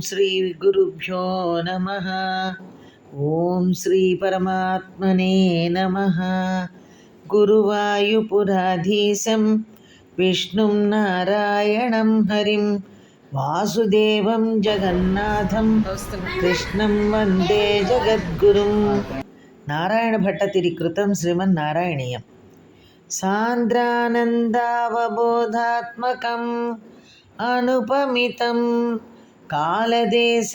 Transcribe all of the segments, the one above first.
శ్రీ గురుభ్యో నమః. ఓం శ్రీ పరమాత్మనే నమః. గురువాయుపురాధీశం విష్ణుం నారాయణం హరిం వాసుదేవం జగన్నాథం కృష్ణం వందే జగద్గురుం. నారాయణ భట్టతిరి కృతం శ్రీమన్నారాయణీయం. సాంద్రానందావబోధాత్మకం అనుపమితం కాలదేశావధిభ్యాం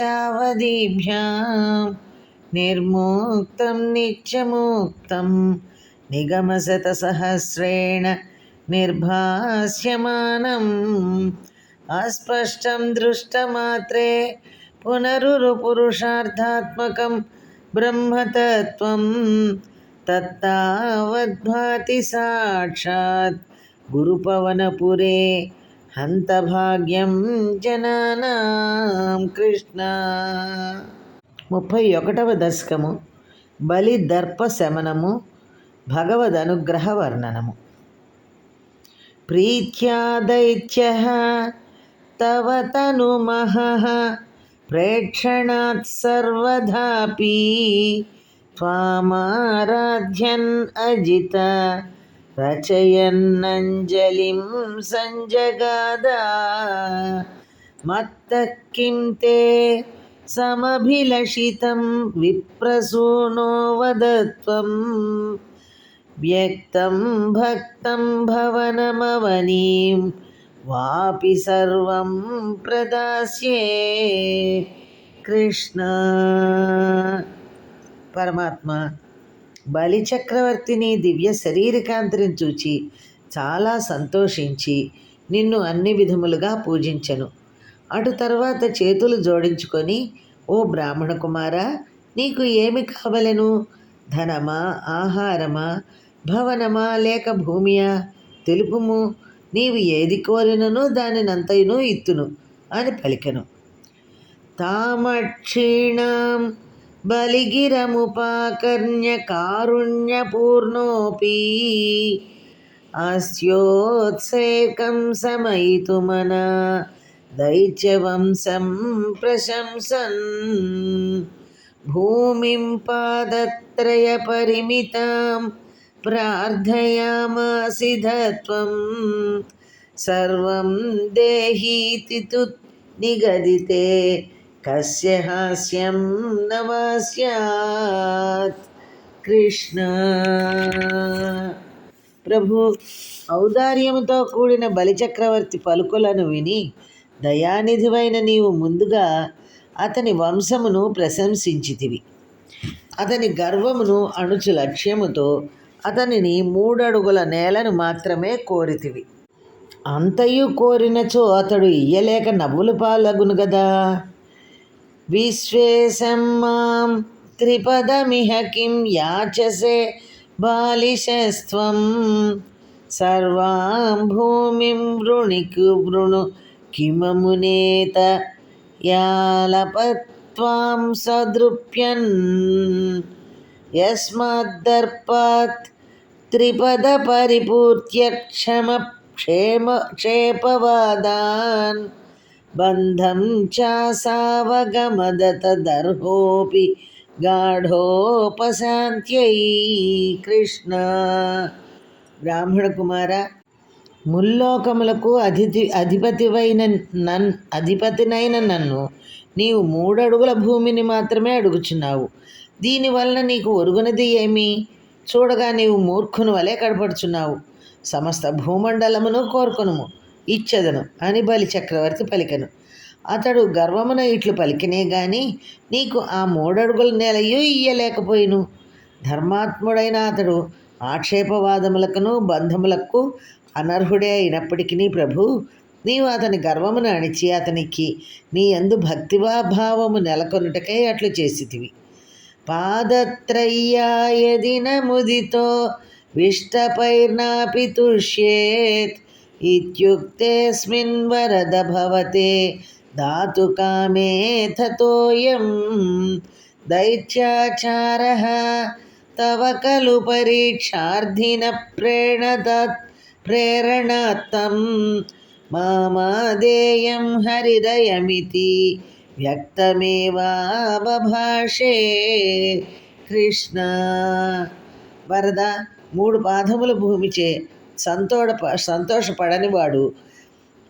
నిర్ముక్తం నిత్యముక్తం నిగమశతసహస్రేణ నిర్భాస్యమానం అస్పష్టం దృష్టమాత్రే పునరురుపురుషార్థాత్మకం బ్రహ్మతత్వం తత్తావద్భాతి సాక్షాత్ గురుపవనపురే హంతభాగ్యం జనానాం. కృష్ణ. 31వ దశకము. బలి దర్ప శమనము, భగవద్ అనుగ్రహ వర్ణనము. ప్రీత్యా దైత్యః తవ తనుమహః ప్రేక్షణాత్ సర్వదాపి త్వామారాధ్యన్ అజిత రచయన్నంజలిం సంజగాద మత్తః కిం తే సమభిలషితం విప్రసూనో వదత్వం వ్యక్తం భక్తం భవనమవనీం వాపి సర్వం ప్రదాస్యే. కృష్ణ. పరమాత్మ బలిచక్రవర్తిని దివ్య శరీరకాంతిని చూచి చాలా సంతోషించి నిన్ను అన్ని విధములుగా పూజించెను. అటు తర్వాత చేతులు జోడించుకొని, ఓ బ్రాహ్మణ కుమారా, నీకు ఏమి కావలెను? ధనమా, ఆహారమా, భవనమా, లేక భూమియా? తెలుపుము. నీవు ఏది కోరినను దానినంతయును ఇత్తును అని పలికెను. తామక్షీణాం బలిగిరముపాకర్ణ్య కారుణ్యపూర్ణోపి అస్యోత్సేకం సమయితుమనా దైత్యవంశం ప్రశంసన్ భూమిం పాదత్రయ పరిమితాం ప్రార్థయామాసి ధత్వం సర్వం దేహీతి తుత్ నిగదితే కస్య హాస్యం నవాస్యాత్. కృష్ణ. ప్రభు, ఔదార్యముతో కూడిన బలిచక్రవర్తి పలుకులను విని దయానిధివైన నీవు ముందుగా అతని వంశమును ప్రశంసించితివి. అతని గర్వమును అణుచు లక్ష్యముతో అతనిని 3 అడుగుల నేలను మాత్రమే కోరితివి. అంతయు కోరినచో అతడు ఇయ్యలేక నవ్వులు పాలగును గదా. విశ్వేశం మాం త్రిపదమిహ కిం యాచసే బాలిశస్త్వం సర్వాం భూమిం వృణికు వృణు కిమమునేత యాలపత్వాం సదృప్యన్ యస్మాద్దర్పాత్ త్రిపద పరిపూర్త్య క్షేపవాదాన్ బంధం చాసావగమదతదర్హోపి గాఢోపశాంత్యై. కృష్ణ. బ్రాహ్మణ కుమార, ముల్లోకములకు అధిపతినైన నన్ను నీవు 3 అడుగుల భూమిని మాత్రమే అడుగుచున్నావు. దీనివలన నీకు ఒరుగునది ఏమి? చూడగా నీవు మూర్ఖుని వలె కనపడుచున్నావు. సమస్త భూమండలమును కోరుకొనుము, ఇచ్చెదను అని బలి చక్రవర్తి పలికెను. అతడు గర్వమున ఇట్లు పలికినే గాని నీకు ఆ 3 అడుగుల నేలయు ఇయ్యలేకపోయిను. ధర్మాత్ముడైన అతడు ఆక్షేపవాదములకును బంధములకు అనర్హుడే అయినప్పటికీ ప్రభు, నీవు అతని గర్వమును అణిచి అతనికి నీ యందు భక్తిభావము నెలకొనుటకై అట్లు చేసితివి. పాదత్రయ్యాయది నముదితో విష్టపైర్నాపి తుష్యేత్ ఇత్యుక్తేస్మిన్ వరద భవతే దాతు కామే తతోయం దైత్యాచారః తవ ఖలు పరీక్షార్థిన ప్రేరణాత్తం మామాదేయం హరిరయమితి వ్యక్తమేవాబభాషే కృష్ణ. వరద, 3 పాదముల భూమిచే సంతోషపడని వాడు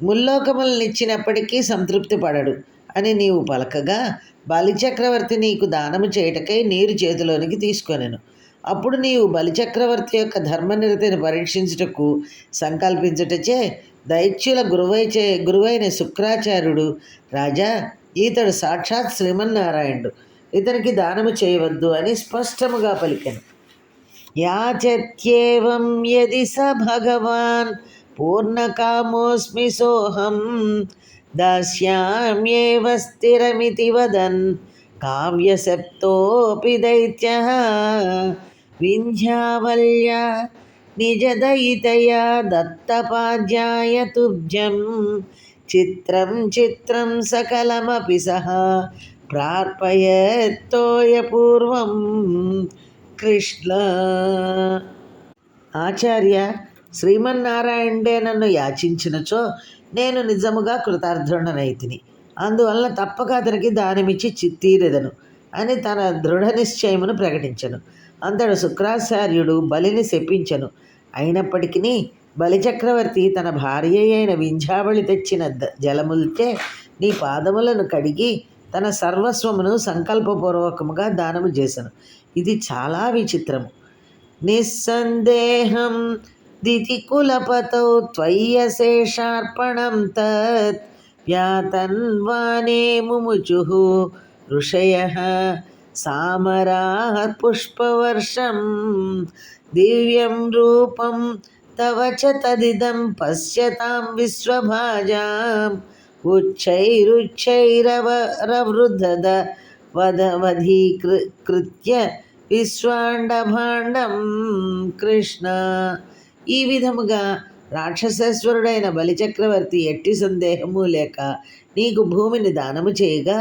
ముల్లోకములనిచ్చినప్పటికీ సంతృప్తి పడడు అని నీవు పలకగా, బలిచక్రవర్తి నీకు దానము చేయుటకై నీరు చేతిలోనికి తీసుకొనెను. అప్పుడు నీవు బలిచక్రవర్తి యొక్క ధర్మనిరతిని పరీక్షించుటకు సంకల్పించుటచే దైత్యుల గురువైన శుక్రాచార్యుడు, రాజా, ఈతడు సాక్షాత్ శ్రీమన్నారాయణుడు, ఇతనికి దానము చేయవద్దు అని స్పష్టముగా పలికెను. యాచత్యేవం యది స భగవాన్ పూర్ణకామోస్మి సోహం దాస్యామ్యేవ స్థిరమితి వదన్ కావ్యశప్తోపి దైత్యః వింధ్యావల్యా నిజదయితయా దత్తపాద్యాయ తుభ్యం చిత్రం చిత్రం సకలమపి సహ ప్రార్పయత్తోయపూర్వం కృష్ణ. ఆచార్య, శ్రీమన్నారాయణుడే నన్ను యాచించినచో నేను నిజముగా కృతార్థుడనైతిని. అందువలన తప్పక అతనికి దానమిచ్చి చిత్తీరెదను అని తన దృఢ నిశ్చయమును ప్రకటించను. అంతడు శుక్రాచార్యుడు బలిని శపించెను. అయినప్పటికీ బలిచక్రవర్తి తన భార్య అయిన వింధ్యావళి తెచ్చిన జలములచే నీ పాదములను కడిగి తన సర్వస్వమును సంకల్పపూర్వకముగా దానము చేసెను. ఇది చాలా విచిత్రము. నిస్సందేహం దితికులపతౌ త్వయ్యశేషార్పణం తత్ వ్యాతన్వానే ముముచుః ఋషయః సామరాః పుష్పవర్షం దివ్యం రూపం తవ చ తదిదం పశ్యతాం విశ్వభాజాం ఉచ్చైరుచ్చైరవృద్ధద వధీకృత్య విశ్వాండభాండం కృష్ణ. ఈ విధముగా రాక్షసేశ్వరుడైన బలిచక్రవర్తి ఎట్టి సందేహము లేక నీకు భూమిని దానము చేయగా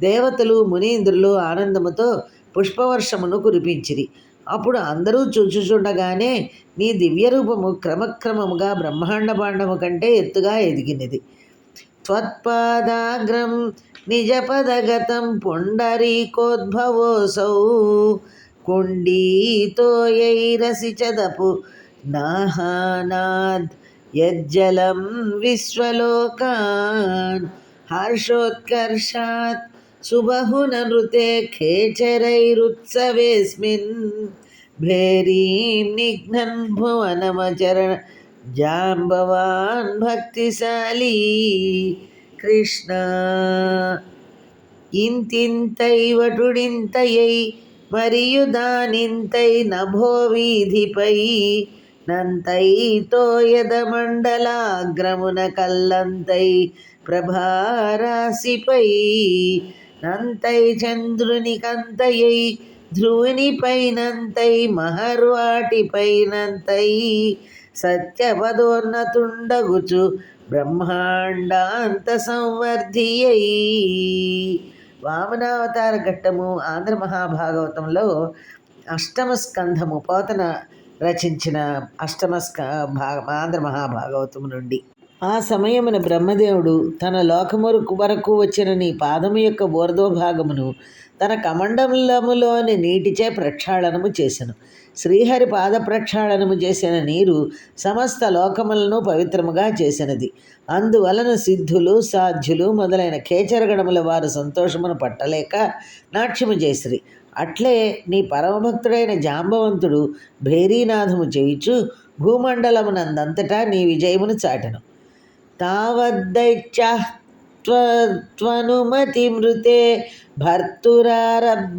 దేవతలు మునీంద్రులు ఆనందముతో పుష్పవర్షమును కురిపించిరి. అప్పుడు అందరూ చూచుచుండగానే నీ దివ్యరూపము క్రమక్రమముగా బ్రహ్మాండ భాండము కంటే ఎత్తుగా ఎదిగినది. త్వత్పాదాగ్రం నిజపదగతం పుండరీకోద్భవోసౌ కుండీతోయైరసి చదపు నాహానాద్ యజ్జలం విశ్వలోకాన్ హర్షోత్కర్షాత్ సుబహునృతే ఖేచరైరుత్సవేస్మిన్ భేరీం నిఘ్నన్ భువనమచరణ జాంబవాన్ భక్తిశాలీ కృష్ణ. ఇంతింతై వటుడింతయై మరియు దానింతై నభో వీధిపై నంతై తోయదమండలాగ్రమున కల్లంతై ప్రభారాశిపై నంతై చంద్రునికంతయై ధ్రువునిపైనంతై మహర్వాటిపైనంతై సత్యపదోన్నతుండగుచు బ్రహ్మాండాంత సంవర్ధియై. వామనావతార ఘట్టము ఆంధ్ర మహాభాగవతంలో అష్టమ స్కంధము పోతన రచించిన ఆంధ్ర మహాభాగవతము నుండి. ఆ సమయమున బ్రహ్మదేవుడు తన లోకము వరకు వచ్చిన నీ పాదము యొక్క ఊర్ధ్వభాగమును తన కమండలములోని నీటిచే ప్రక్షాళనము చేసెను. శ్రీహరి పాద ప్రక్షాళనము చేసిన నీరు సమస్త లోకములను పవిత్రముగా చేసినది. అందువలన సిద్ధులు సాధ్యులు మొదలైన ఖేచరగణముల వారు సంతోషమును పట్టలేక నాట్యము చేసిరి. అట్లే నీ పరమభక్తుడైన జాంబవంతుడు భేరీనాథము చేయుచు భూమండలమునందంతటా నీ విజయమును చాటెను. తావద్దైత్యాః త్వనుమతిమృతే భర్తురారబ్ధయుద్ధాః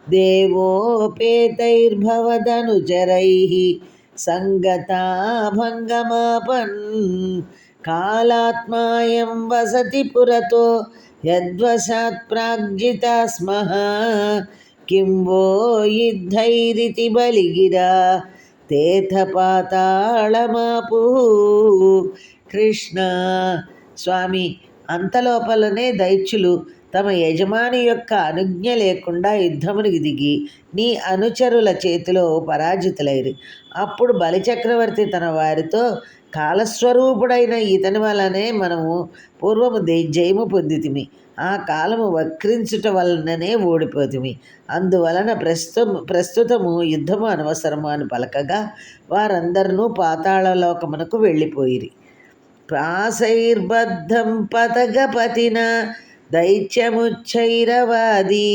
దేవోపేతైర్భవదనుచరైః సంగతా భంగమాపన్ కాలాత్మాయం వసతి పురతో యద్వశాత్ ప్రాగ్జితా స్మః కిం వో యుద్ధైరితి బలిగిరా తేథపాతాళమాపు కృష్ణ. స్వామి, అంతలోపలనే దైత్యులు తమ యజమాని యొక్క అనుజ్ఞ లేకుండా యుద్ధమునికి దిగి నీ అనుచరుల చేతిలో పరాజితులైరి. అప్పుడు బలిచక్రవర్తి తన వారితో కాలస్వరూపుడైన ఇతని వలనే మనము పూర్వము జయము పొందితిమి. ఆ కాలము వక్రించుట వలననే ఓడిపోతిమి. అందువలన ప్రస్తుతము యుద్ధము అనవసరము అని పలకగా వారందరూ పాతాళలోకమునకు వెళ్ళిపోయిరి. పాశైర్బద్ధం పతగపతిన దైత్యముచ్చైరవాదీ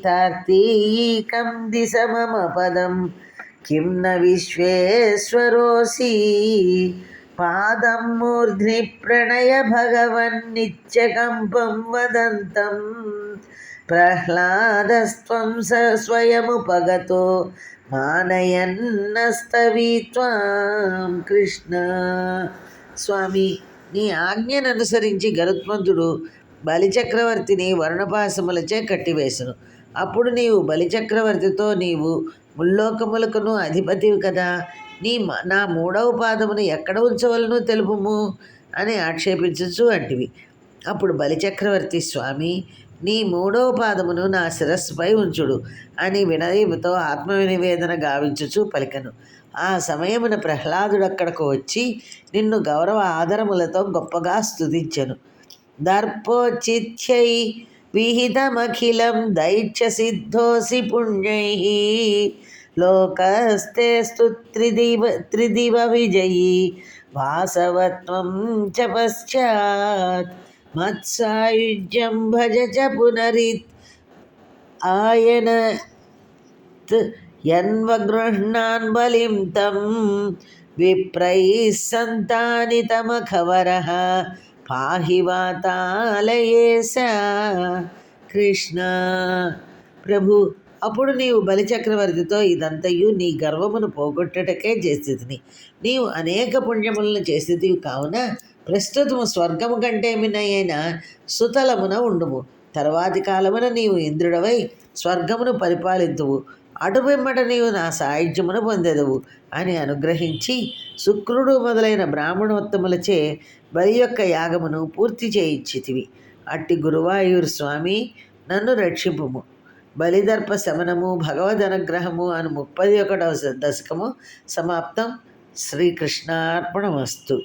తార్తీకం దిశమమ పదం కిం న విశ్వేశ్వరోసి పాదం మూర్ధ్ని ప్రణయ భగవన్నిత్యకంపం వదంతం ప్రహ్లాదస్త్వం స్వయముపగతో మానయన్నస్తవీత్వాం కృష్ణ. స్వామి, నీ ఆజ్ఞను అనుసరించి గరుత్మంతుడు బలిచక్రవర్తిని వరుణపాశములచే కట్టివేశను. అప్పుడు నీవు బలిచక్రవర్తితో, నీవు ముల్లోకములకును అధిపతివి కదా, నా మూడవ పాదమును ఎక్కడ ఉంచవలను తెలుపుము అని ఆక్షేపించచ్చు అంటివి. అప్పుడు బలిచక్రవర్తి, స్వామి, నీ మూడవ పాదమును నా శిరస్సుపై ఉంచుడు అని వినయముతో ఆత్మవినివేదన గావించుచు పలికను. ఆ సమయమున ప్రహ్లాదుడు అక్కడకు వచ్చి నిన్ను గౌరవ ఆదరములతో గొప్పగా స్తుతించెను. దర్పోచిత్యై విహితమఖిలం దైత్య సిద్ధోసి పుణ్యై లోకస్తేస్తు త్రిదివ విజయీ వాసవత్వం చ పశ్చాత్ మత్సాయుజ్యం భజ చ పునరిత్ ఆయనత్ యన్వగృహ్ణాన్ బలిం తం విప్రైః సంతానితమఖవరః పాహి వాతాలయేశ. కృష్ణ. ప్రభు, అప్పుడు నీవు బలిచక్రవర్తితో, ఇదంతయు నీ గర్వమును పోగొట్టుటకే చేసితిని. నీవు అనేక పుణ్యములను చేసితివి కావున ప్రస్తుతము స్వర్గము కంటే మిన్నయైన సుతలమున ఉండుము. తర్వాతి కాలమున నీవు ఇంద్రుడవై స్వర్గమును పరిపాలింతువు. అటువెమ్మట నీవు నా సాయుధ్యమును పొందెదవు అని అనుగ్రహించి శుక్రుడు మొదలైన బ్రాహ్మణోత్తములచే బలి యొక్క యాగమును పూర్తి చేయించితివి. అట్టి గురువాయూరు స్వామి, నన్ను రక్షింపుము. బలిదర్ప శమనము, భగవద్ అనుగ్రహము అను 31వ దశకము సమాప్తం. శ్రీకృష్ణార్పణమస్తు.